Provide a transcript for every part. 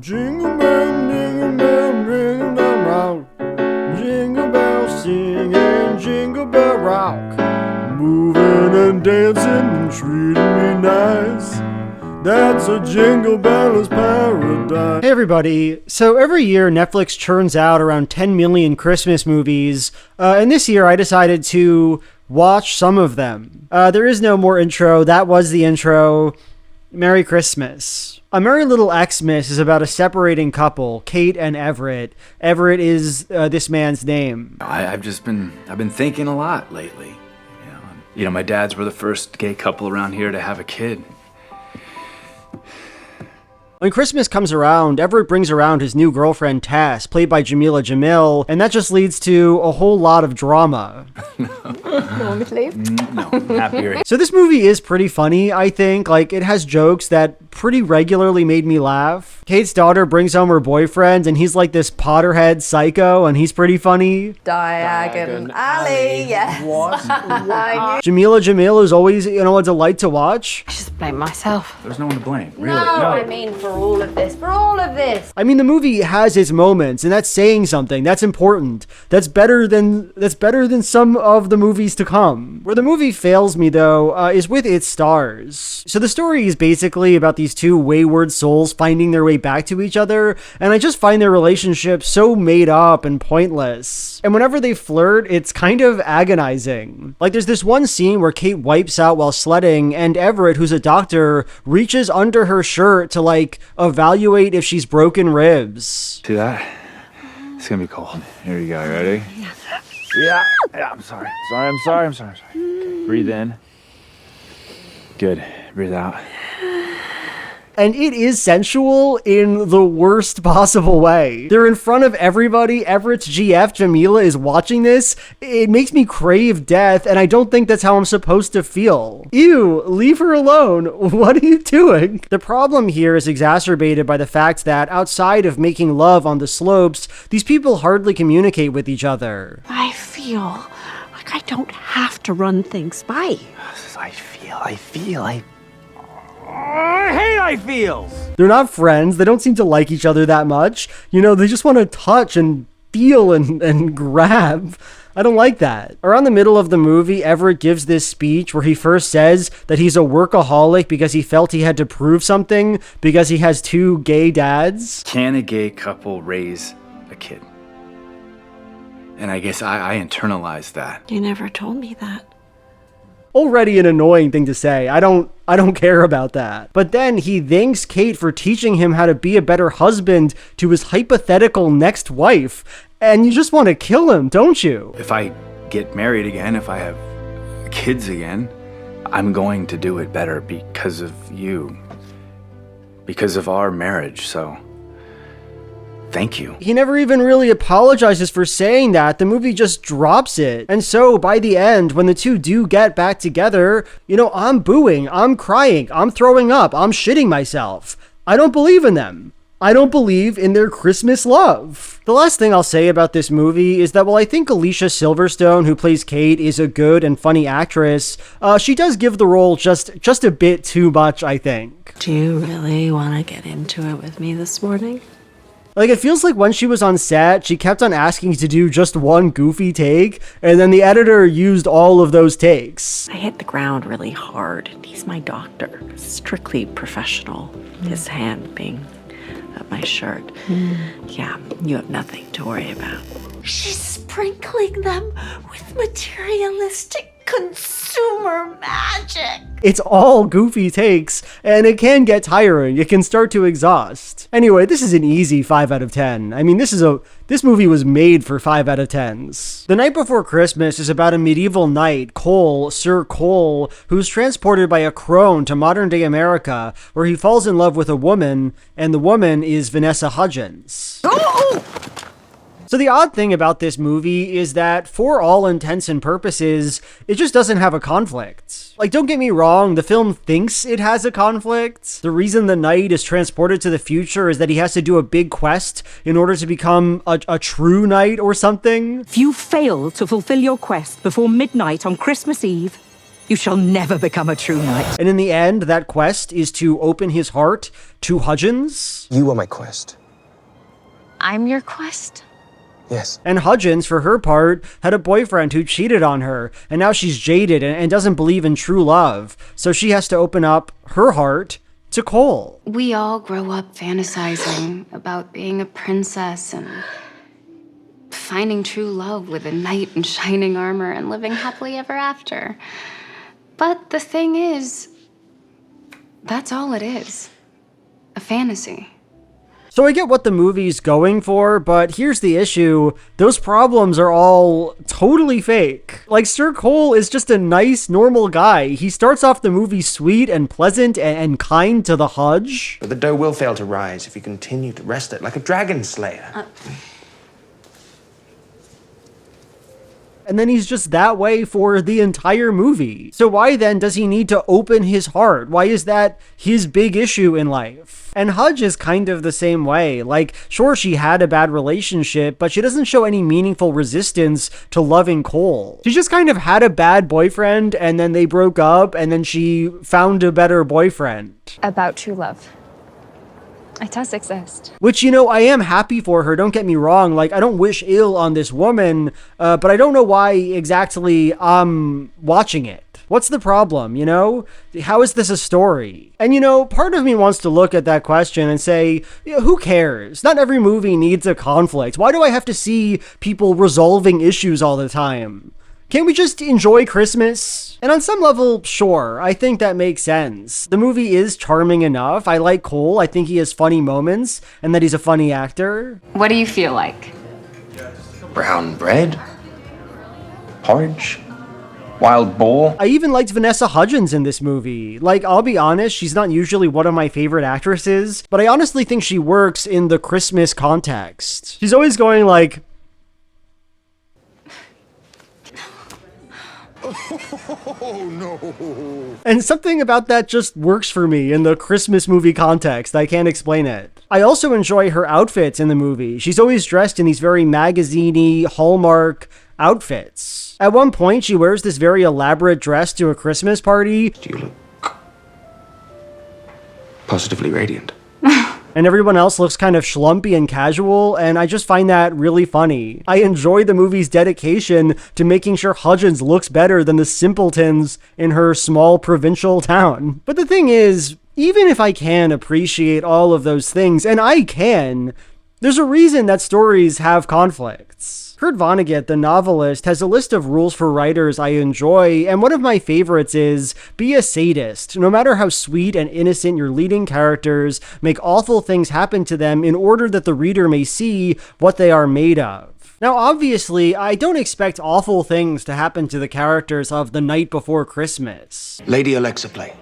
Jingle bell, jingle bell, jingle bell rock. Jingle bell singing, jingle bell rock. Moving and dancing and treating me nice. That's a Jingle Bell's paradise. Hey everybody, so every year Netflix churns out around 10 million Christmas movies, and this year I decided to watch some of them. There is no more intro, that was the intro. Merry Christmas. A Merry Little Xmas is about a separating couple, Kate and Everett. Everett is this man's name. I've been thinking a lot lately. You know, my dads were the first gay couple around here to have a kid. When Christmas comes around, Everett brings around his new girlfriend, Tess, played by Jamila Jamil, and that just leads to a whole lot of drama. Want me to leave? No, I'm happier. So this movie is pretty funny, I think. Like, it has jokes that pretty regularly made me laugh. Kate's daughter brings home her boyfriend, and he's like this Potterhead psycho, and he's pretty funny. Diagon Alley, yes. What? Jamila Jamil is always, a delight to watch. I just blame myself. There's no one to blame, really. No, I mean for all of this. I mean, the movie has its moments, and that's saying something. That's important. That's better than some of the movies to come. Where the movie fails me, though, is with its stars. So the story is basically about these two wayward souls finding their way back to each other, and I just find their relationship so made up and pointless. And whenever they flirt, it's kind of agonizing. Like, there's this one scene where Kate wipes out while sledding, and Everett, who's a doctor, reaches under her shirt to, evaluate if she's broken ribs. See that? It's gonna be cold. Here you go. You ready? Yeah. I'm sorry. I'm sorry. Okay. Breathe in. Good. Breathe out. And it is sensual in the worst possible way. They're in front of everybody. Everett's GF, Jamila, is watching this. It makes me crave death, and I don't think that's how I'm supposed to feel. Ew, leave her alone. What are you doing? The problem here is exacerbated by the fact that outside of making love on the slopes, these people hardly communicate with each other. I feel like I don't have to run things by. I feel. They're not friends. They don't seem to like each other that much. They just want to touch and feel and grab. I don't like that. Around the middle of the movie, Everett gives this speech where he first says that he's a workaholic because he felt he had to prove something because he has two gay dads. Can a gay couple raise a kid? And I guess I internalized that. You never told me that. Already an annoying thing to say. I don't care about that. But then he thanks Kate for teaching him how to be a better husband to his hypothetical next wife. And you just want to kill him, don't you? If I get married again, if I have kids again, I'm going to do it better because of you. Because of our marriage, so thank you. He never even really apologizes for saying that. The movie just drops it. And so by the end, when the two do get back together, I'm booing, I'm crying, I'm throwing up, I'm shitting myself. I don't believe in them. I don't believe in their Christmas love. The last thing I'll say about this movie is that while I think Alicia Silverstone, who plays Kate, is a good and funny actress, she does give the role just a bit too much, I think. Do you really want to get into it with me this morning? It feels like when she was on set, she kept on asking to do just one goofy take, and then the editor used all of those takes. I hit the ground really hard, and he's my doctor. Strictly professional. His hand being up my shirt. Yeah, you have nothing to worry about. She's sprinkling them with materialistic consumer magic. It's all goofy takes, and it can get tiring. It can start to exhaust. Anyway, this is an easy 5 out of 10. I mean, this movie was made for 5 out of 10s. The Night Before Christmas is about a medieval knight, Cole, Sir Cole, who's transported by a crone to modern-day America, where he falls in love with a woman, and the woman is Vanessa Hudgens. So the odd thing about this movie is that, for all intents and purposes, it just doesn't have a conflict. Don't get me wrong, the film thinks it has a conflict. The reason the knight is transported to the future is that he has to do a big quest in order to become a true knight or something. If you fail to fulfill your quest before midnight on Christmas Eve, You shall never become a true knight. And in the end, that quest is to open his heart to Hudgens. You are my quest. I'm your quest? Yes. And Hudgens, for her part, had a boyfriend who cheated on her, and now she's jaded and doesn't believe in true love. So she has to open up her heart to Cole. We all grow up fantasizing about being a princess and finding true love with a knight in shining armor and living happily ever after. But the thing is, that's all it is. A fantasy. So I get what the movie's going for, but here's the issue. Those problems are all totally fake. Like, Sir Cole is just a nice, normal guy. He starts off the movie sweet and pleasant and kind to the Hudge. But the dough will fail to rise if you continue to wrest it like a dragon slayer. And then he's just that way for the entire movie. So why then does he need to open his heart? Why is that his big issue in life? And Hudge is kind of the same way. Like, sure, she had a bad relationship, but she doesn't show any meaningful resistance to loving Cole. She just kind of had a bad boyfriend, and then they broke up, and then she found a better boyfriend. About true love. It does exist. Which, you know, I am happy for her, don't get me wrong. Like, I don't wish ill on this woman, but I don't know why exactly I'm watching it. What's the problem, you know? How is this a story? And, you know, part of me wants to look at that question and say, who cares? Not every movie needs a conflict. Why do I have to see people resolving issues all the time? Can't we just enjoy Christmas? And on some level, sure, I think that makes sense. The movie is charming enough. I like Cole. I think he has funny moments and that he's a funny actor. What do you feel like? Brown bread? Porridge? Wild boar? I even liked Vanessa Hudgens in this movie. Like, I'll be honest, she's not usually one of my favorite actresses, but I honestly think she works in the Christmas context. She's always going like, oh no. And something about that just works for me in the Christmas movie context. I can't explain it. I also enjoy her outfits in the movie. She's always dressed in these very magazine-y, Hallmark outfits. At one point, she wears this very elaborate dress to a Christmas party. You look positively radiant. And everyone else looks kind of schlumpy and casual, and I just find that really funny. I enjoy the movie's dedication to making sure Hudgens looks better than the simpletons in her small provincial town. But the thing is, even if I can appreciate all of those things, and I can, there's a reason that stories have conflicts. Kurt Vonnegut, the novelist, has a list of rules for writers I enjoy, and one of my favorites is, be a sadist. No matter how sweet and innocent your leading characters, make awful things happen to them in order that the reader may see what they are made of. Now, obviously, I don't expect awful things to happen to the characters of The Night Before Christmas. Lady Alexa play.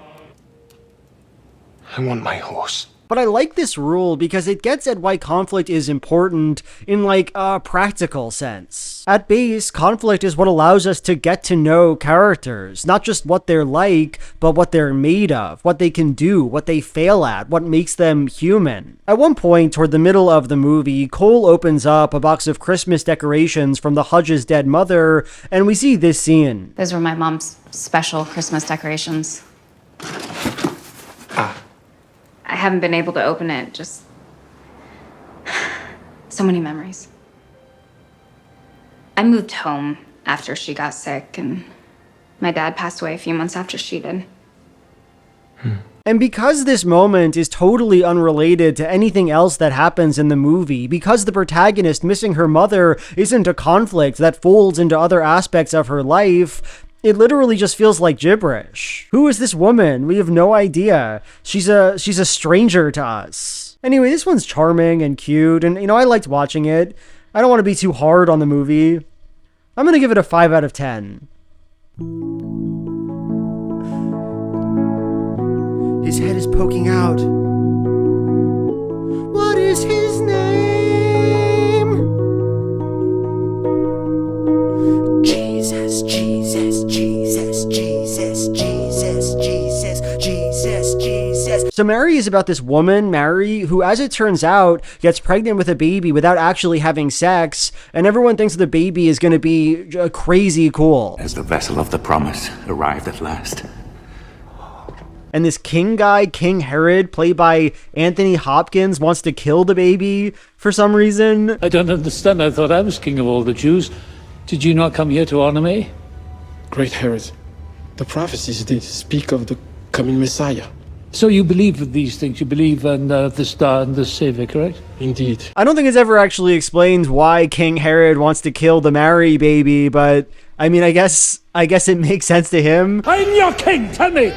I want my horse. But I like this rule because it gets at why conflict is important in like a practical sense. At base, conflict is what allows us to get to know characters, not just what they're like, but what they're made of, what they can do, what they fail at, what makes them human. At one point, toward the middle of the movie, Cole opens up a box of Christmas decorations from the Hudge's dead mother, and we see this scene. Those were my mom's special Christmas decorations. I haven't been able to open it, just so many memories. I moved home after she got sick, and my dad passed away a few months after she did. And because this moment is totally unrelated to anything else that happens in the movie, because the protagonist missing her mother isn't a conflict that folds into other aspects of her life, it literally just feels like gibberish. Who is this woman? We have no idea. She's a stranger to us. Anyway, this one's charming and cute, and you know, I liked watching it. I don't want to be too hard on the movie. I'm gonna give it a 5 out of 10. His head is poking out. What is his name? Jesus, Jesus, Jesus, Jesus, Jesus, Jesus, Jesus, Jesus. So Mary is about this woman, Mary, who, as it turns out, gets pregnant with a baby without actually having sex, and everyone thinks the baby is going to be crazy cool. As the vessel of the promise arrived at last. And this king guy, King Herod, played by Anthony Hopkins, wants to kill the baby for some reason. I don't understand. I thought I was king of all the Jews. Did you not come here to honor me? Great Herod, the prophecies did speak of the coming Messiah. So you believe in these things? You believe in the star and the Savior, correct? Indeed. I don't think it's ever actually explained why King Herod wants to kill the Mary baby, but I mean, I guess it makes sense to him. I'm your king. Tell me,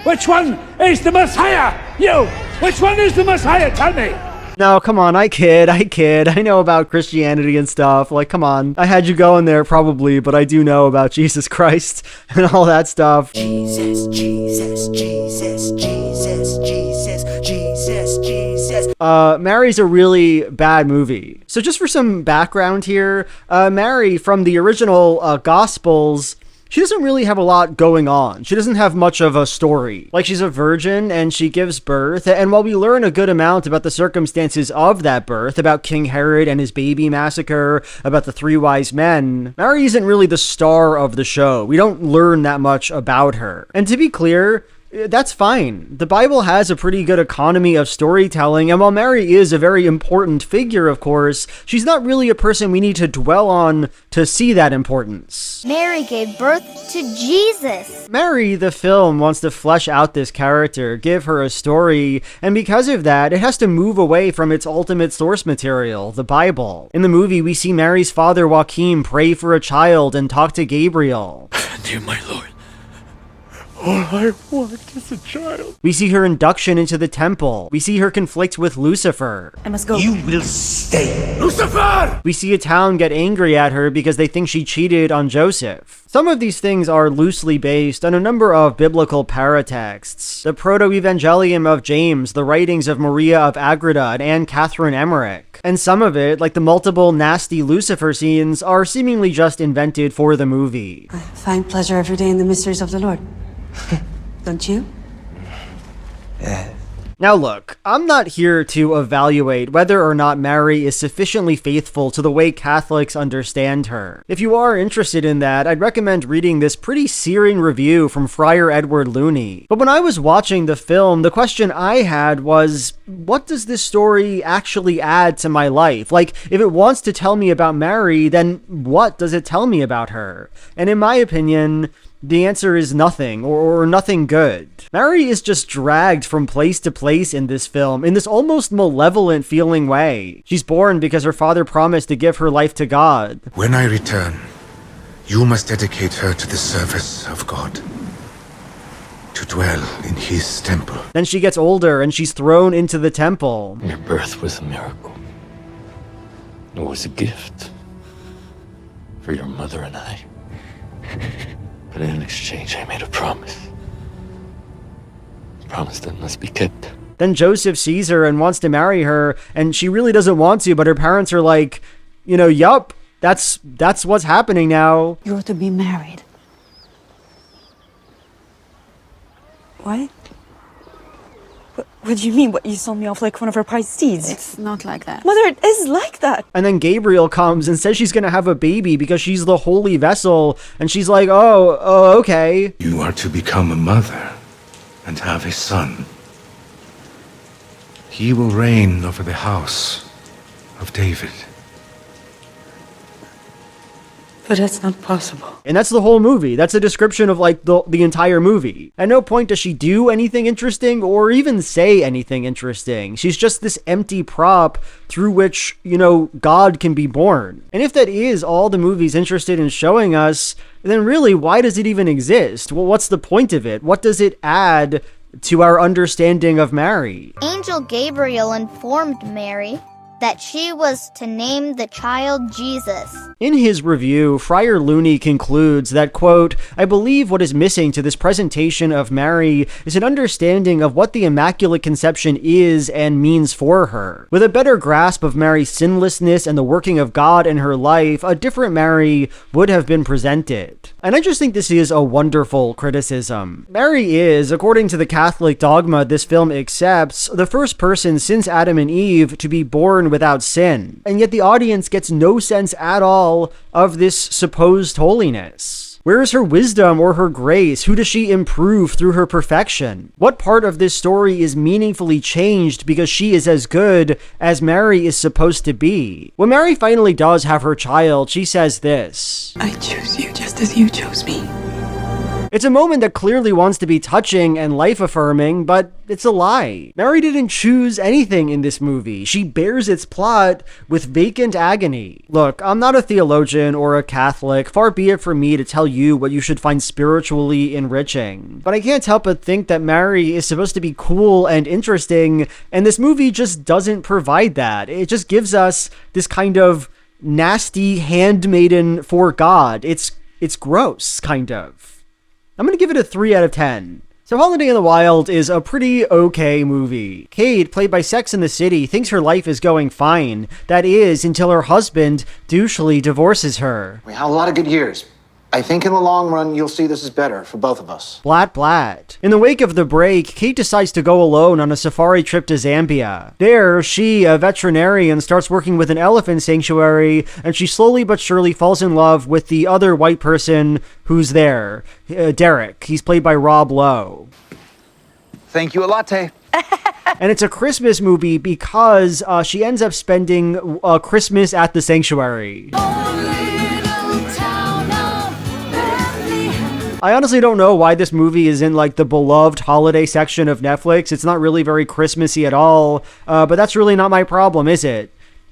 which one is the Messiah? You, which one is the Messiah? Tell me. No, come on, I kid. I know about Christianity and stuff. Like, come on. I had you going there probably, but I do know about Jesus Christ and all that stuff. Jesus, Jesus, Jesus, Jesus, Jesus, Jesus, Jesus. Mary's a really bad movie. So just for some background here, Mary from the original Gospels, she doesn't really have a lot going on. She doesn't have much of a story. Like, she's a virgin and she gives birth. And while we learn a good amount about the circumstances of that birth, about King Herod and his baby massacre, about the 3 wise men, Mary isn't really the star of the show. We don't learn that much about her. And to be clear, that's fine. The Bible has a pretty good economy of storytelling, and while Mary is a very important figure, of course, she's not really a person we need to dwell on to see that importance. Mary gave birth to Jesus. Mary, the film, wants to flesh out this character, give her a story, and because of that, it has to move away from its ultimate source material, the Bible. In the movie, we see Mary's father, Joachim, pray for a child and talk to Gabriel. Dear my Lord, all I want is a child. We see her induction into the temple. We see her conflict with Lucifer. I must go. You will stay. Lucifer! We see a town get angry at her because they think she cheated on Joseph. Some of these things are loosely based on a number of biblical paratexts. The Proto-Evangelium of James, the writings of Maria of Agreda and Anne Catherine Emmerich. And some of it, like the multiple nasty Lucifer scenes, are seemingly just invented for the movie. I find pleasure every day in the mysteries of the Lord. Don't you? Now look, I'm not here to evaluate whether or not Mary is sufficiently faithful to the way Catholics understand her. If you are interested in that, I'd recommend reading this pretty searing review from Friar Edward Looney. But when I was watching the film, the question I had was, what does this story actually add to my life? Like, if it wants to tell me about Mary, then what does it tell me about her? And in my opinion, the answer is nothing, or nothing good. Mary is just dragged from place to place in this film in this almost malevolent feeling way. She's born because her father promised to give her life to God. When I return, you must dedicate her to the service of God, to dwell in his temple. Then she gets older and she's thrown into the temple. Your birth was a miracle. It was a gift for your mother and I. But in exchange, I made a promise. A promise that must be kept. Then Joseph sees her and wants to marry her, and she really doesn't want to, but her parents are like, yup, that's what's happening now. You're to be married. What? What do you mean? What, you saw me off like one of her prized steeds? It's not like that. Mother, it is like that. And then Gabriel comes and says she's gonna have a baby because she's the holy vessel, and she's like, oh, okay. You are to become a mother and have a son. He will reign over the house of David. But that's not possible. And that's the whole movie. That's a description of like the entire movie. At no point does she do anything interesting or even say anything interesting. She's just this empty prop through which, God can be born. And if that is all the movie's interested in showing us, then really, why does it even exist? Well, what's the point of it? What does it add to our understanding of Mary? Angel Gabriel informed Mary that she was to name the child Jesus. In his review, Friar Looney concludes that, quote, "I believe what is missing to this presentation of Mary is an understanding of what the Immaculate Conception is and means for her. With a better grasp of Mary's sinlessness and the working of God in her life, a different Mary would have been presented." And I just think this is a wonderful criticism. Mary is, according to the Catholic dogma this film accepts, the first person since Adam and Eve to be born without sin. And yet the audience gets no sense at all of this supposed holiness. Where is her wisdom or her grace? Who does she improve through her perfection? What part of this story is meaningfully changed because she is as good as Mary is supposed to be? When Mary finally does have her child, she says this: "I choose you just as you chose me." It's a moment that clearly wants to be touching and life-affirming, but it's a lie. Mary didn't choose anything in this movie. She bears its plot with vacant agony. Look, I'm not a theologian or a Catholic. Far be it from me to tell you what you should find spiritually enriching. But I can't help but think that Mary is supposed to be cool and interesting, and this movie just doesn't provide that. It just gives us this kind of nasty handmaiden for God. It's gross, kind of. I'm going to give it a 3 out of 10. So Holiday in the Wild is a pretty okay movie. Kate, played by Sex and the City, thinks her life is going fine. That is, until her husband douchely divorces her. We had a lot of good years. I think in the long run, you'll see this is better for both of us. Blat blat. In the wake of the break, Kate decides to go alone on a safari trip to Zambia. There, she, a veterinarian, starts working with an elephant sanctuary, and she slowly but surely falls in love with the other white person who's there, Derek. He's played by Rob Lowe. Thank you, a latte. And it's a Christmas movie because she ends up spending Christmas at the sanctuary. I honestly don't know why this movie is in like the beloved holiday section of Netflix. It's not really very Christmassy at all, but that's really not my problem, is it?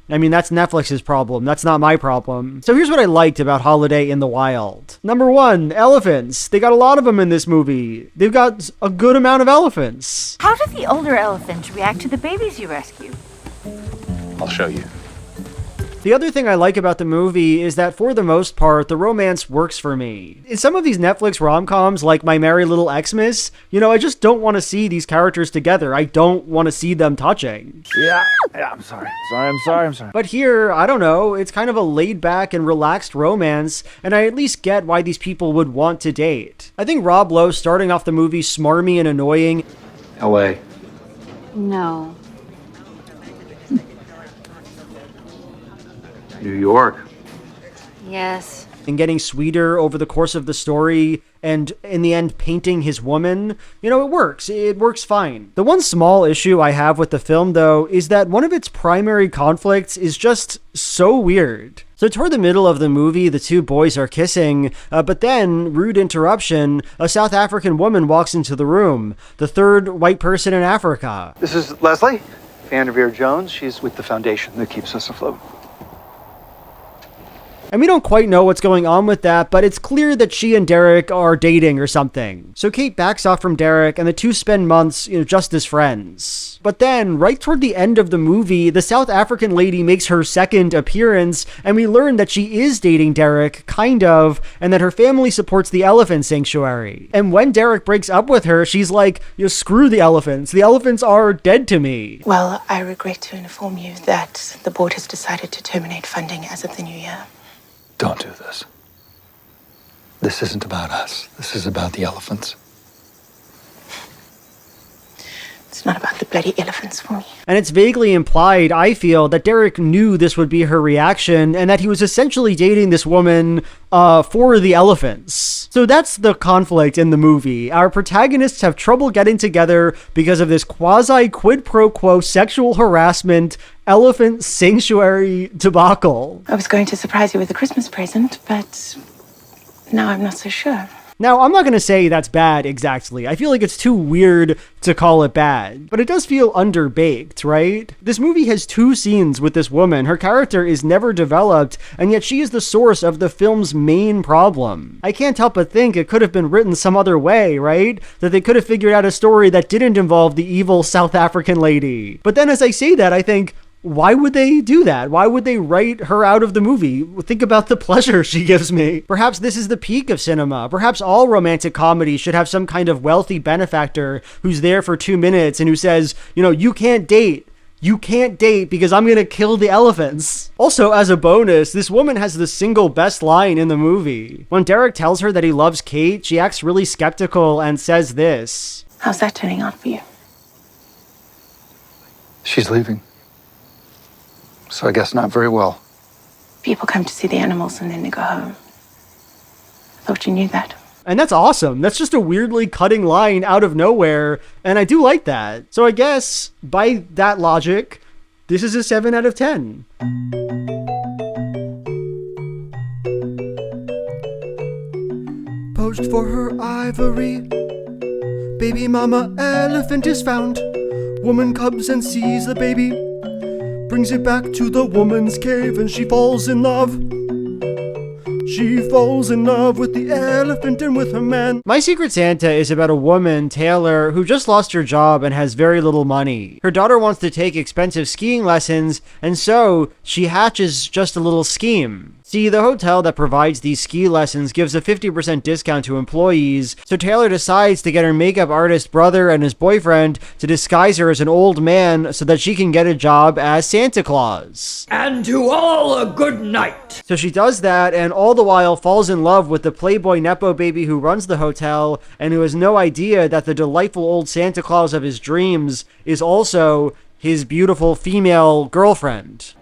I mean, that's Netflix's problem. That's not my problem. So here's what I liked about Holiday in the Wild. Number 1, elephants. They got a lot of them in this movie. They've got a good amount of elephants. How do the older elephants react to the babies you rescue? I'll show you. The other thing I like about the movie is that for the most part, the romance works for me. In some of these Netflix rom-coms, like My Merry Little Xmas, I just don't want to see these characters together. I don't want to see them touching. Yeah, I'm sorry. I'm sorry. But here, I don't know, it's kind of a laid-back and relaxed romance, and I at least get why these people would want to date. I think Rob Lowe starting off the movie smarmy and annoying. LA. No. New York. Yes. And getting sweeter over the course of the story, and in the end painting his woman, it works. It works fine. The one small issue I have with the film, though, is that one of its primary conflicts is just so weird. So toward the middle of the movie, the two boys are kissing, but then, rude interruption, a South African woman walks into the room, the third white person in Africa. This is Leslie Vanderveer Jones. She's with the foundation that keeps us afloat. And we don't quite know what's going on with that, but it's clear that she and Derek are dating or something. So Kate backs off from Derek, and the two spend months, just as friends. But then, right toward the end of the movie, the South African lady makes her second appearance, and we learn that she is dating Derek, kind of, and that her family supports the elephant sanctuary. And when Derek breaks up with her, she's like, screw the elephants. The elephants are dead to me. Well, I regret to inform you that the board has decided to terminate funding as of the new year. Don't do this. This isn't about us. This is about the elephants. It's not about the bloody elephants for me. And it's vaguely implied, I feel, that Derek knew this would be her reaction and that he was essentially dating this woman for the elephants. So that's the conflict in the movie. Our protagonists have trouble getting together because of this quasi quid pro quo sexual harassment elephant sanctuary debacle. I was going to surprise you with a Christmas present, but now I'm not so sure. Now, I'm not going to say that's bad exactly. I feel like it's too weird to call it bad, but it does feel underbaked, right? This movie has 2 scenes with this woman. Her character is never developed, and yet she is the source of the film's main problem. I can't help but think it could have been written some other way, right? That they could have figured out a story that didn't involve the evil South African lady. But then as I say that, I think, Why would they do that? Why would they write her out of the movie? Think about the pleasure she gives me. Perhaps this is the peak of cinema. Perhaps all romantic comedies should have some kind of wealthy benefactor who's there for 2 minutes and who says, you know, you can't date. You can't date because I'm gonna kill the elephants. Also, as a bonus, this woman has the single best line in the movie. When Derek tells her that he loves Kate, she acts really skeptical and says this. How's that turning out for you? She's leaving. So I guess not very well. People come to see the animals and then they go home. I thought you knew that. And that's awesome. That's just a weirdly cutting line out of nowhere, and I do like that. So I guess, by that logic, this is a 7 out of 10. Poached for her ivory. Baby mama elephant is found. Woman comes and sees the baby. Brings it back to the woman's cave and she falls in love. She falls in love with the elephant and with her man. My Secret Santa is about a woman, Taylor, who just lost her job and has very little money. Her daughter wants to take expensive skiing lessons, and so she hatches just a little scheme. See, the hotel that provides these ski lessons gives a 50% discount to employees, so Taylor decides to get her makeup artist brother and his boyfriend to disguise her as an old man so that she can get a job as Santa Claus. And to all a good night. So she does that, and all the while falls in love with the playboy nepo baby who runs the hotel and who has no idea that the delightful old Santa Claus of his dreams is also his beautiful female girlfriend.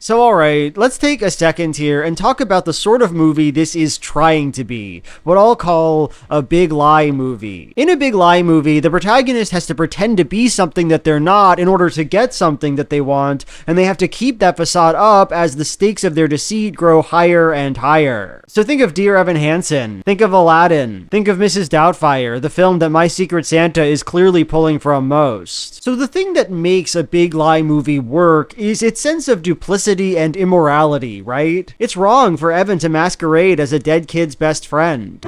So alright, let's take a second here and talk about the sort of movie this is trying to be. What I'll call a big lie movie. In a big lie movie, the protagonist has to pretend to be something that they're not in order to get something that they want, and they have to keep that facade up as the stakes of their deceit grow higher and higher. So think of Dear Evan Hansen, think of Aladdin, think of Mrs. Doubtfire, the film that My Secret Santa is clearly pulling from most. So the thing that makes a big lie movie work is its sense of duplicity and immorality, right? It's wrong for Evan to masquerade as a dead kid's best friend.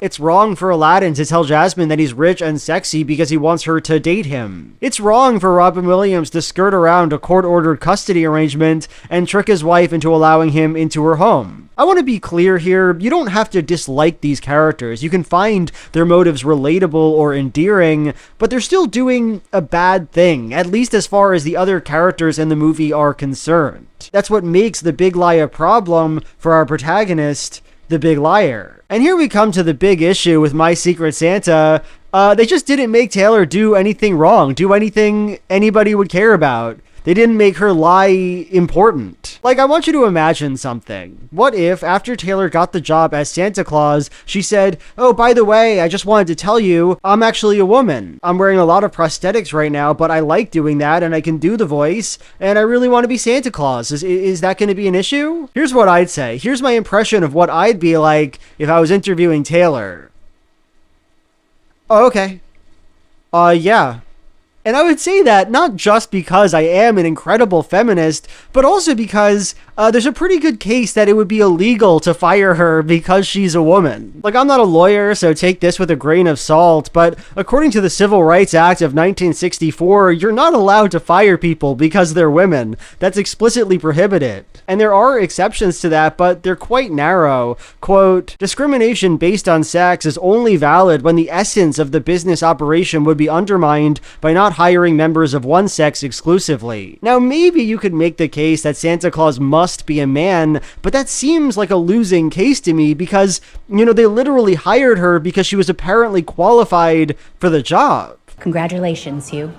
It's wrong for Aladdin to tell Jasmine that he's rich and sexy because he wants her to date him. It's wrong for Robin Williams to skirt around a court-ordered custody arrangement and trick his wife into allowing him into her home. I want to be clear here, you don't have to dislike these characters. You can find their motives relatable or endearing, but they're still doing a bad thing, at least as far as the other characters in the movie are concerned. That's what makes the big lie a problem for our protagonist, the big liar. And here we come to the big issue with My Secret Santa. They just didn't make Taylor do anything wrong, do anything anybody would care about. They didn't make her lie important. Like, I want you to imagine something. What if, after Taylor got the job as Santa Claus, she said, oh, by the way, I just wanted to tell you, I'm actually a woman. I'm wearing a lot of prosthetics right now, but I like doing that, and I can do the voice, and I really want to be Santa Claus. Is that going to be an issue? Here's what I'd say. Here's my impression of what I'd be like if I was interviewing Taylor. Oh, okay. Yeah. And I would say that not just because I am an incredible feminist, but also because there's a pretty good case that it would be illegal to fire her because she's a woman. Like, I'm not a lawyer, so take this with a grain of salt, but according to the Civil Rights Act of 1964, you're not allowed to fire people because they're women. That's explicitly prohibited. And there are exceptions to that, but they're quite narrow. Quote, discrimination based on sex is only valid when the essence of the business operation would be undermined by not hiring members of one sex exclusively. Now, maybe you could make the case that Santa Claus must be a man, but that seems like a losing case to me because, you know, they literally hired her because she was apparently qualified for the job. Congratulations, Hugh.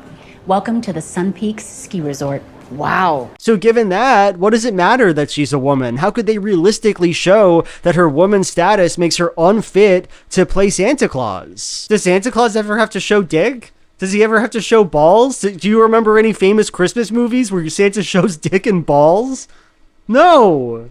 Welcome to the Sun Peaks Ski Resort. Wow. So given that, what does it matter that she's a woman? How could they realistically show that her woman status makes her unfit to play Santa Claus? Does Santa Claus ever have to show dick? Does he ever have to show balls? Do you remember any famous Christmas movies where Santa shows dick and balls? No.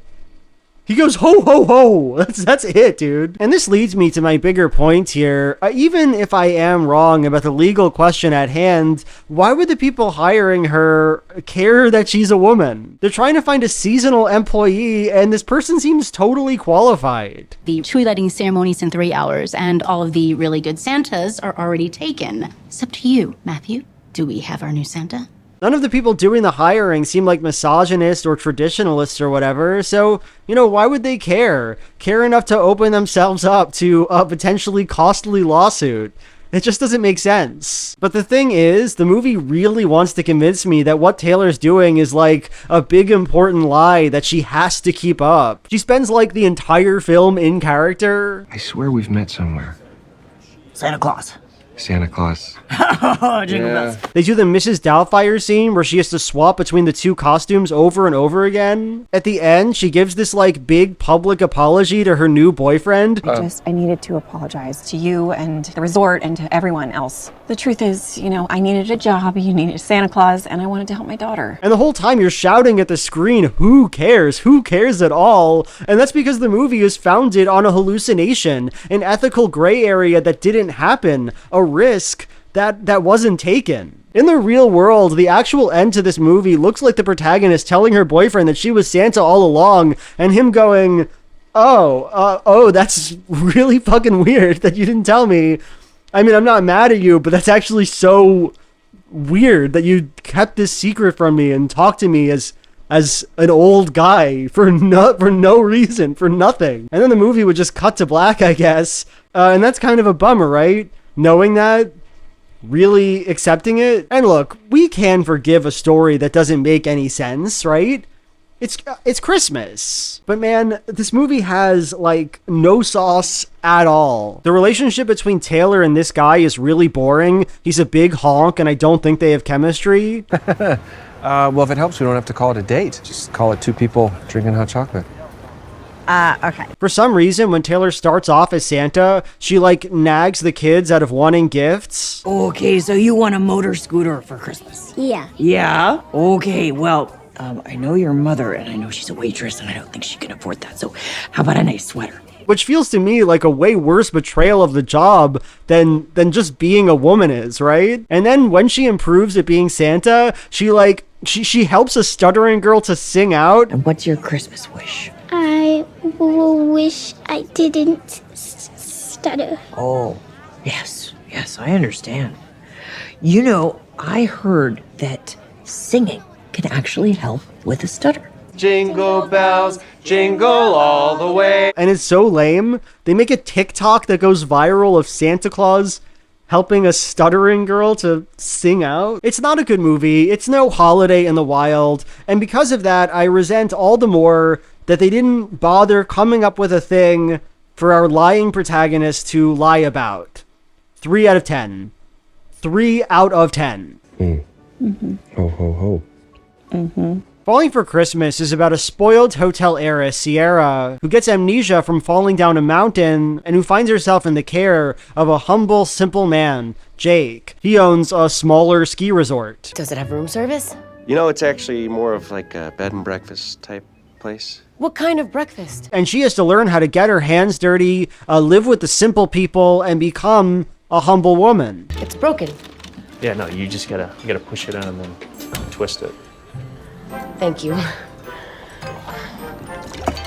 He goes, ho, ho, ho. That's it, dude. And this leads me to my bigger point here. Even if I am wrong about the legal question at hand, why would the people hiring her care that she's a woman? They're trying to find a seasonal employee, and this person seems totally qualified. The tree lighting ceremony's in 3 hours, and all of the really good Santas are already taken. It's up to you, Matthew. Do we have our new Santa? None of the people doing the hiring seem like misogynists or traditionalists or whatever, so, why would they care? Care enough to open themselves up to a potentially costly lawsuit. It just doesn't make sense. But the thing is, the movie really wants to convince me that what Taylor's doing is like a big important lie that she has to keep up. She spends like the entire film in character. I swear we've met somewhere. Santa Claus. Santa Claus. Jingle bells. They do the Mrs. Doubtfire scene where she has to swap between the two costumes over and over again. At the end, she gives this like big public apology to her new boyfriend. I needed to apologize to you and the resort and to everyone else. The truth is, I needed a job, you needed Santa Claus, and I wanted to help my daughter. And the whole time you're shouting at the screen, who cares? Who cares at all? And that's because the movie is founded on a hallucination, an ethical gray area that didn't happen, a risk that wasn't taken. In the real world, the actual end to this movie looks like the protagonist telling her boyfriend that she was Santa all along, and him going, oh, that's really fucking weird that you didn't tell me. I mean, I'm not mad at you, but that's actually so weird that you kept this secret from me and talked to me as an old guy for no reason, for nothing. And then the movie would just cut to black, I guess. And that's kind of a bummer, right? Knowing that, really accepting it. And look, we can forgive a story that doesn't make any sense, right? It's Christmas. But man, this movie has like no sauce at all. The relationship between Taylor and this guy is really boring. He's a big honk and I don't think they have chemistry. Well, if it helps, we don't have to call it a date. Just call it two people drinking hot chocolate. Okay. For some reason, when Taylor starts off as Santa, she like nags the kids out of wanting gifts. Okay, so you want a motor scooter for Christmas? Yeah. Yeah? Okay, well, I know your mother, and I know she's a waitress, and I don't think she can afford that, so how about a nice sweater? Which feels to me like a way worse betrayal of the job than just being a woman is, right? And then when she improves at being Santa, she helps a stuttering girl to sing out. And what's your Christmas wish? I wish I didn't stutter. Oh, yes, I understand. I heard that singing can actually help with a stutter. Jingle bells, jingle all the way. And it's so lame. They make a TikTok that goes viral of Santa Claus helping a stuttering girl to sing out. It's not a good movie. It's no Holiday in the Wild. And because of that, I resent all the more that they didn't bother coming up with a thing for our lying protagonist to lie about. 3 out of 10. 3 out of 10. Mm-hmm. Ho, ho, ho. Mm-hmm. Falling for Christmas is about a spoiled hotel heiress, Sierra, who gets amnesia from falling down a mountain and who finds herself in the care of a humble, simple man, Jake. He owns a smaller ski resort. Does it have room service? It's actually more of like a bed and breakfast type place. What kind of breakfast? And she has to learn how to get her hands dirty, live with the simple people, and become a humble woman. It's broken. Yeah, no, you gotta push it in and then twist it. Thank you.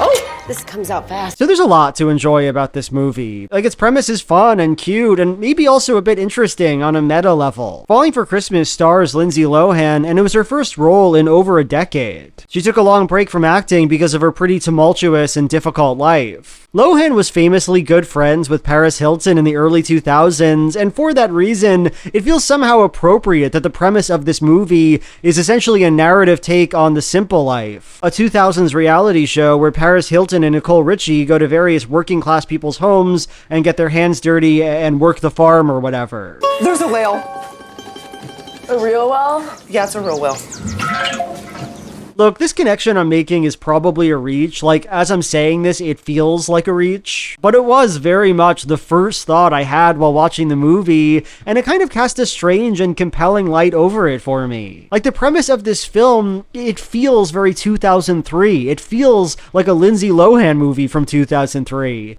Oh, this comes out fast. So there's a lot to enjoy about this movie. Like, its premise is fun and cute and maybe also a bit interesting on a meta level. Falling for Christmas stars Lindsay Lohan, and it was her first role in over a decade. She took a long break from acting because of her pretty tumultuous and difficult life. Lohan was famously good friends with Paris Hilton in the early 2000s, and for that reason, it feels somehow appropriate that the premise of this movie is essentially a narrative take on The Simple Life, a 2000s reality show where Paris Hilton and Nicole Richie go to various working class people's homes and get their hands dirty and work the farm or whatever. There's a whale. A real well? Yeah, it's a real whale. Look, this connection I'm making is probably a reach. Like, as I'm saying this, it feels like a reach. But it was very much the first thought I had while watching the movie, and it kind of cast a strange and compelling light over it for me. Like, the premise of this film, it feels very 2003. It feels like a Lindsay Lohan movie from 2003.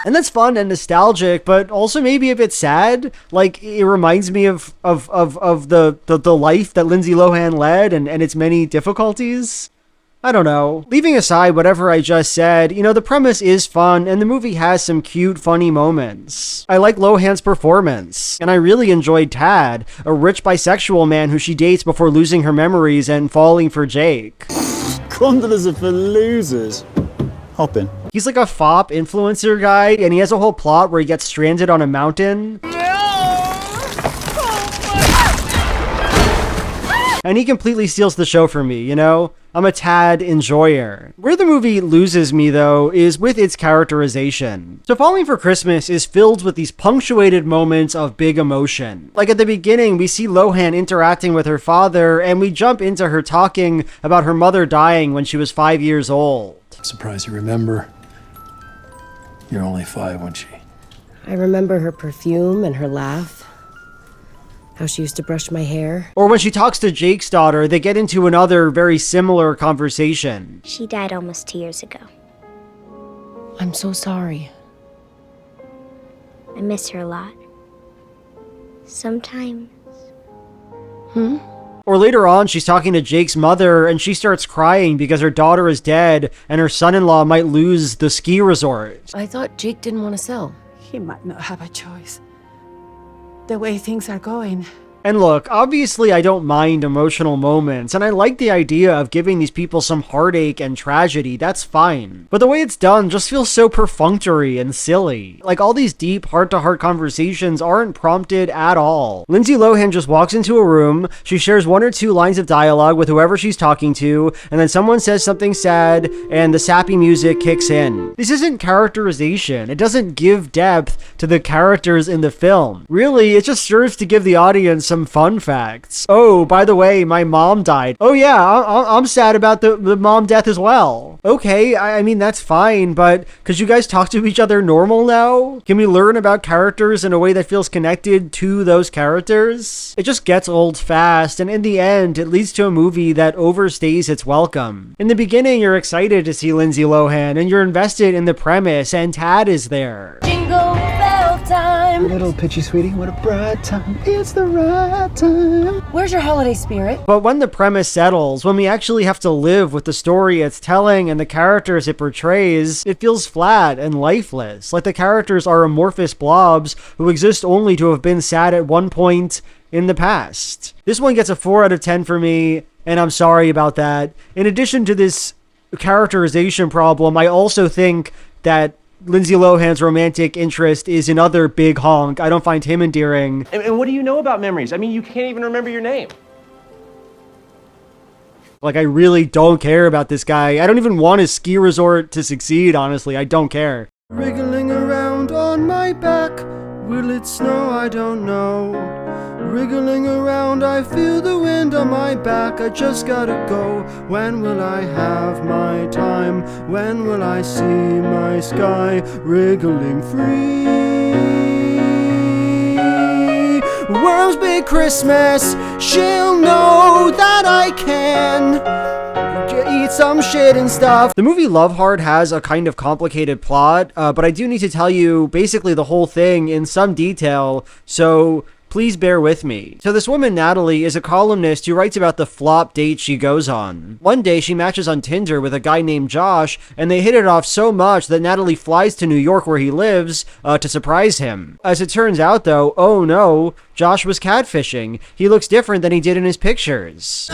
And that's fun and nostalgic, but also maybe a bit sad. Like, it reminds me of the life that Lindsay Lohan led and its many difficulties. I don't know. Leaving aside whatever I just said, you know, the premise is fun and the movie has some cute, funny moments. I like Lohan's performance, and I really enjoyed Tad, a rich bisexual man who she dates before losing her memories and falling for Jake. Gondolas are for losers. Hop in. He's like a fop influencer guy, and he has a whole plot where he gets stranded on a mountain. And he completely steals the show for me, you know? I'm a Tad enjoyer. Where the movie loses me, though, is with its characterization. So Falling for Christmas is filled with these punctuated moments of big emotion. Like at the beginning, we see Lohan interacting with her father, and we jump into her talking about her mother dying when she was 5 years old. I'm surprised you remember. You're only 5 when she... I remember her perfume and her laugh. How she used to brush my hair. Or when she talks to Jake's daughter, they get into another very similar conversation. She died almost 2 years ago. I'm so sorry. I miss her a lot. Sometimes. Or later on, she's talking to Jake's mother, and she starts crying because her daughter is dead, and her son-in-law might lose the ski resort. I thought Jake didn't want to sell. He might not have a choice. The way things are going. And look, obviously I don't mind emotional moments, and I like the idea of giving these people some heartache and tragedy, that's fine. But the way it's done just feels so perfunctory and silly. Like, all these deep heart-to-heart conversations aren't prompted at all. Lindsay Lohan just walks into a room, she shares 1 or 2 lines of dialogue with whoever she's talking to, and then someone says something sad, and the sappy music kicks in. This isn't characterization. It doesn't give depth to the characters in the film. Really, it just serves to give the audience some fun facts. Oh, by the way, my mom died. Oh yeah, I'm sad about the mom death as well. Okay, I mean, that's fine, but could you guys talk to each other normal now? Can we learn about characters in a way that feels connected to those characters? It just gets old fast, and in the end, it leads to a movie that overstays its welcome. In the beginning, you're excited to see Lindsay Lohan, and you're invested in the premise, and Tad is there. Jingle bell time. Little pitchy sweetie, what a bright time. It's the right time. Where's your holiday spirit? But when the premise settles, when we actually have to live with the story it's telling and the characters it portrays, it feels flat and lifeless. Like the characters are amorphous blobs who exist only to have been sad at one point in the past. This one gets a 4 out of 10 for me, and I'm sorry about that. In addition to this characterization problem, I also think that Lindsay Lohan's romantic interest is another big honk. I don't find him endearing. And what do you know about memories? I mean, you can't even remember your name. Like, I really don't care about this guy. I don't even want his ski resort to succeed, honestly. I don't care. Wriggling around on my back. Will it snow? I don't know. Wriggling around, I feel the wind on my back. I just gotta go. When will I have my time? When will I see my sky wriggling free? World's big Christmas, she'll know that I can eat some shit and stuff. The movie Love Hard has a kind of complicated plot, but I do need to tell you basically the whole thing in some detail, so please bear with me. So this woman, Natalie, is a columnist who writes about the flop dates she goes on. One day, she matches on Tinder with a guy named Josh, and they hit it off so much that Natalie flies to New York where he lives to surprise him. As it turns out, though, oh no, Josh was catfishing. He looks different than he did in his pictures.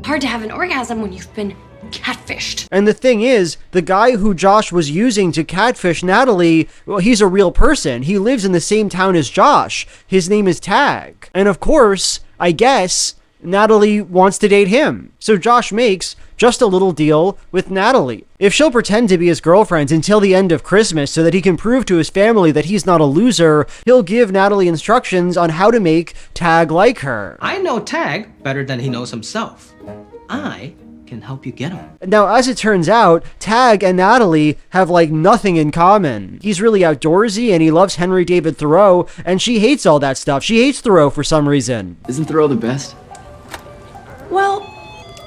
Hard to have an orgasm when you've been catfished. And the thing is, the guy who Josh was using to catfish Natalie, well, he's a real person. He lives in the same town as Josh. His name is Tag. And of course, I guess, Natalie wants to date him. So Josh makes just a little deal with Natalie. If she'll pretend to be his girlfriend until the end of Christmas so that he can prove to his family that he's not a loser, he'll give Natalie instructions on how to make Tag like her. I know Tag better than he knows himself. I can help you get him. Now, as it turns out, Tag and Natalie have like nothing in common. He's really outdoorsy and he loves Henry David Thoreau, and she hates all that stuff. She hates Thoreau for some reason. Isn't Thoreau the best? Well,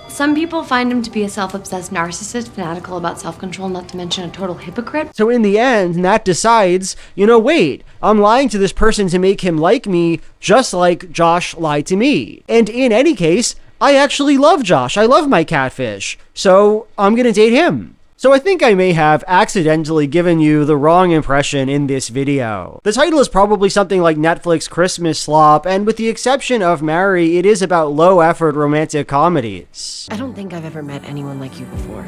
some people find him to be a self-obsessed narcissist, fanatical about self-control, not to mention a total hypocrite. So in the end, Nat decides, wait, I'm lying to this person to make him like me, just like Josh lied to me. And in any case, I actually love Josh. I love my catfish. So I'm gonna date him. So I think I may have accidentally given you the wrong impression in this video. The title is probably something like Netflix Christmas Slop, and with the exception of Mary, it is about low-effort romantic comedies. I don't think I've ever met anyone like you before.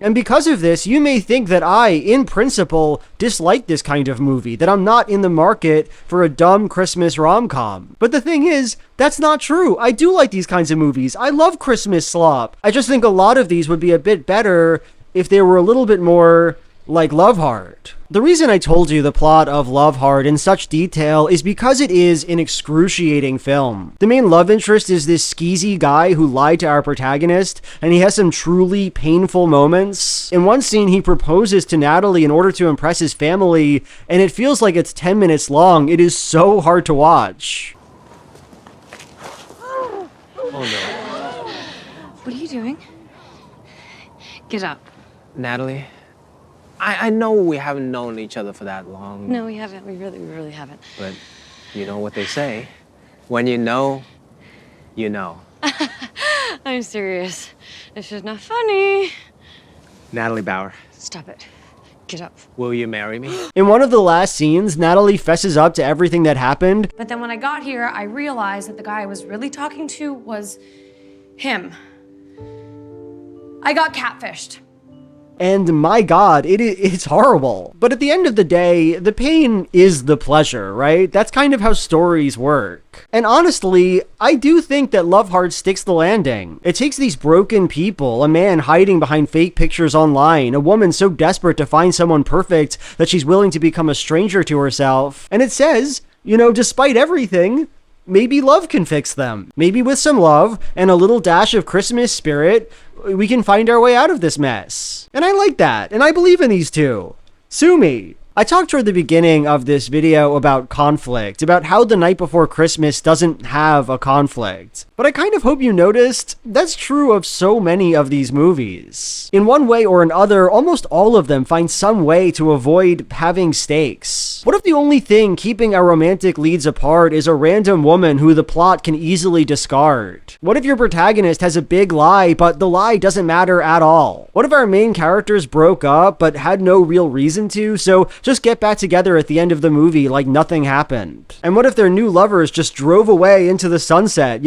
And because of this, you may think that I, in principle, dislike this kind of movie, that I'm not in the market for a dumb Christmas rom-com. But the thing is, that's not true. I do like these kinds of movies. I love Christmas Slop. I just think a lot of these would be a bit better if they were a little bit more like Love Hard. The reason I told you the plot of Love Hard in such detail is because it is an excruciating film. The main love interest is this skeezy guy who lied to our protagonist, and he has some truly painful moments. In one scene, he proposes to Natalie in order to impress his family, and it feels like it's 10 minutes long. It is so hard to watch. Oh no. What are you doing? Get up. Natalie, I know we haven't known each other for that long. No, we haven't. We really haven't. But you know what they say. When you know, you know. I'm serious. This is not funny. Natalie Bauer, Stop it. Get up. will you marry me? In one of the last scenes, Natalie fesses up to everything that happened. But then when I got here, I realized that the guy I was really talking to was him. I got catfished. And my God, it's horrible. But at the end of the day, the pain is the pleasure, right? That's kind of how stories work. And honestly, I do think that Love Hard sticks the landing. It takes these broken people, a man hiding behind fake pictures online, a woman so desperate to find someone perfect that she's willing to become a stranger to herself. And it says, despite everything, maybe love can fix them. Maybe with some love and a little dash of Christmas spirit, we can find our way out of this mess. And I like that, and I believe in these two. Sue me. I talked toward the beginning of this video about conflict, about how The Night Before Christmas doesn't have a conflict. But I kind of hope you noticed that's true of so many of these movies. In one way or another, almost all of them find some way to avoid having stakes. What if the only thing keeping our romantic leads apart is a random woman who the plot can easily discard? What if your protagonist has a big lie, but the lie doesn't matter at all? What if our main characters broke up, but had no real reason to, so just get back together at the end of the movie like nothing happened? And what if their new lovers just drove away into the sunset,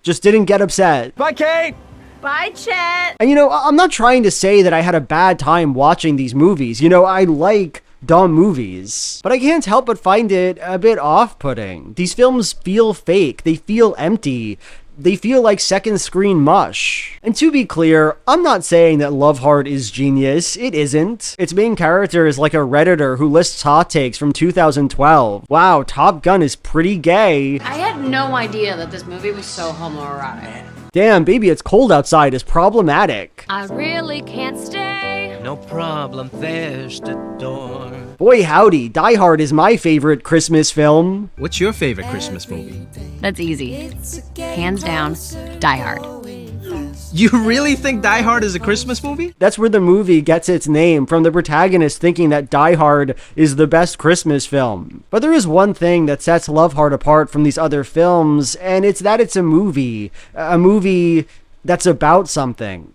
Just didn't get upset. Bye, Kate! Bye, Chet! And I'm not trying to say that I had a bad time watching these movies. I like dumb movies, but I can't help but find it a bit off-putting. These films feel fake. They feel empty. They feel like second screen mush. And to be clear, I'm not saying that Love Hard is genius. It isn't. Its main character is like a Redditor who lists hot takes from 2012. Wow, Top Gun is pretty gay. I had no idea that this movie was so homoerotic. Damn, baby, it's cold outside is problematic. I really can't stay. No problem, there's the door. Boy howdy, Die Hard is my favorite Christmas film. What's your favorite Christmas movie? That's easy. Hands down, Die Hard. You really think Die Hard is a Christmas movie? That's where the movie gets its name, from the protagonist thinking that Die Hard is the best Christmas film. But there is one thing that sets Love Hard apart from these other films, and it's that it's a movie that's about something.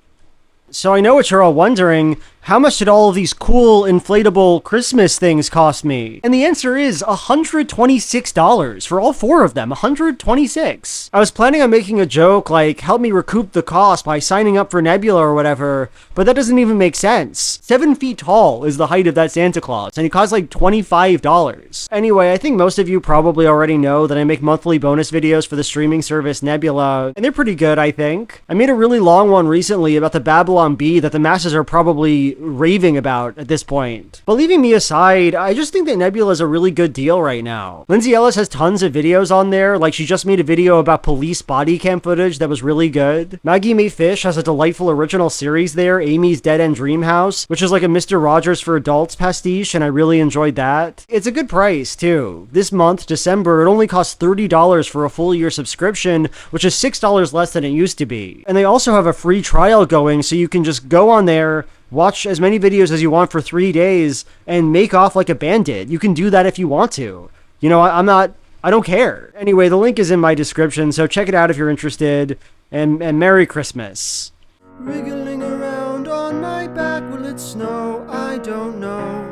So I know what you're all wondering, how much did all of these cool inflatable Christmas things cost me? And the answer is $126 for all 4 of them, $126. I was planning on making a joke like, help me recoup the cost by signing up for Nebula or whatever, but that doesn't even make sense. 7 feet tall is the height of that Santa Claus, and he costs like $25. Anyway, I think most of you probably already know that I make monthly bonus videos for the streaming service Nebula, and they're pretty good, I think. I made a really long one recently about the Babylon Bee that the masses are probably raving about at this point. But leaving me aside, I just think that Nebula is a really good deal right now. Lindsay Ellis has tons of videos on there, like she just made a video about police body cam footage that was really good. Maggie Mae Fish has a delightful original series there, Amy's Dead End Dream House, which is like a Mr. Rogers for adults pastiche, and I really enjoyed that. It's a good price, too. This month, December, it only costs $30 for a full year subscription, which is $6 less than it used to be. And they also have a free trial going, so you can just go on there, watch as many videos as you want for 3 days, and make off like a bandit. You can do that if you want to. You know, I don't care. Anyway, the link is in my description, so check it out if you're interested, and Merry Christmas. Wriggling around on my back, will it snow? I don't know.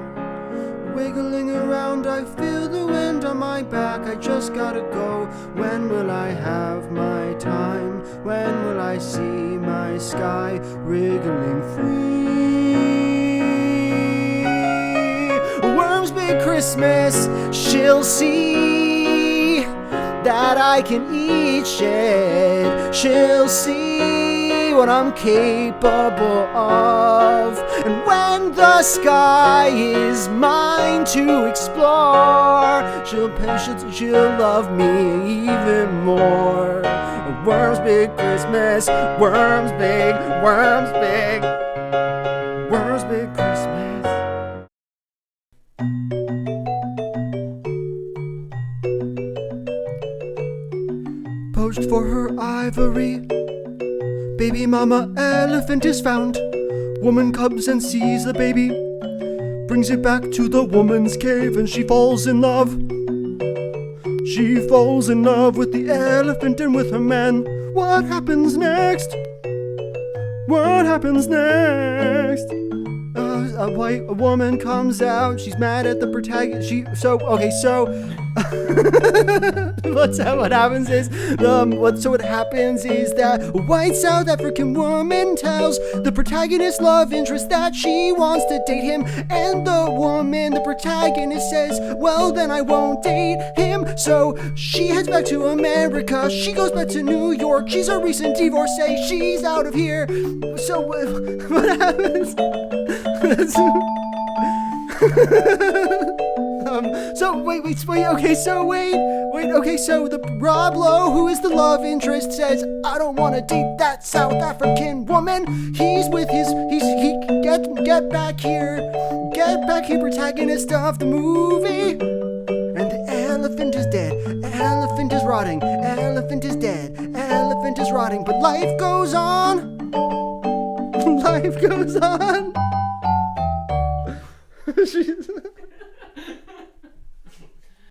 Wiggling around, I feel the wind on my back, I just gotta go. When will I have my time? When will I see my sky wriggling free? Worms big Christmas, she'll see that I can eat shit. She'll see what I'm capable of. And when the sky is mine to explore, she'll love me even more. Worms big Christmas, worms big, worms big, worms big Christmas. Poached for her ivory, baby mama elephant is found. Woman comes and sees the baby, brings it back to the woman's cave, and she falls in love. She falls in love with the elephant and with her man. What happens next? What happens next? A white woman comes out. She's mad at the protagonist. What happens is that a white South African woman tells the protagonist love interest that she wants to date him, and the protagonist says, well, then I won't date him. So she heads back to America. She goes back to New York. She's a recent divorcee. She's out of here. So what happens? So the Rob Lowe, who is the love interest, says, I don't want to date that South African woman. He's with get back here, protagonist of the movie. And the elephant is dead, elephant is rotting, elephant is dead, elephant is rotting, but life goes on. Life goes on.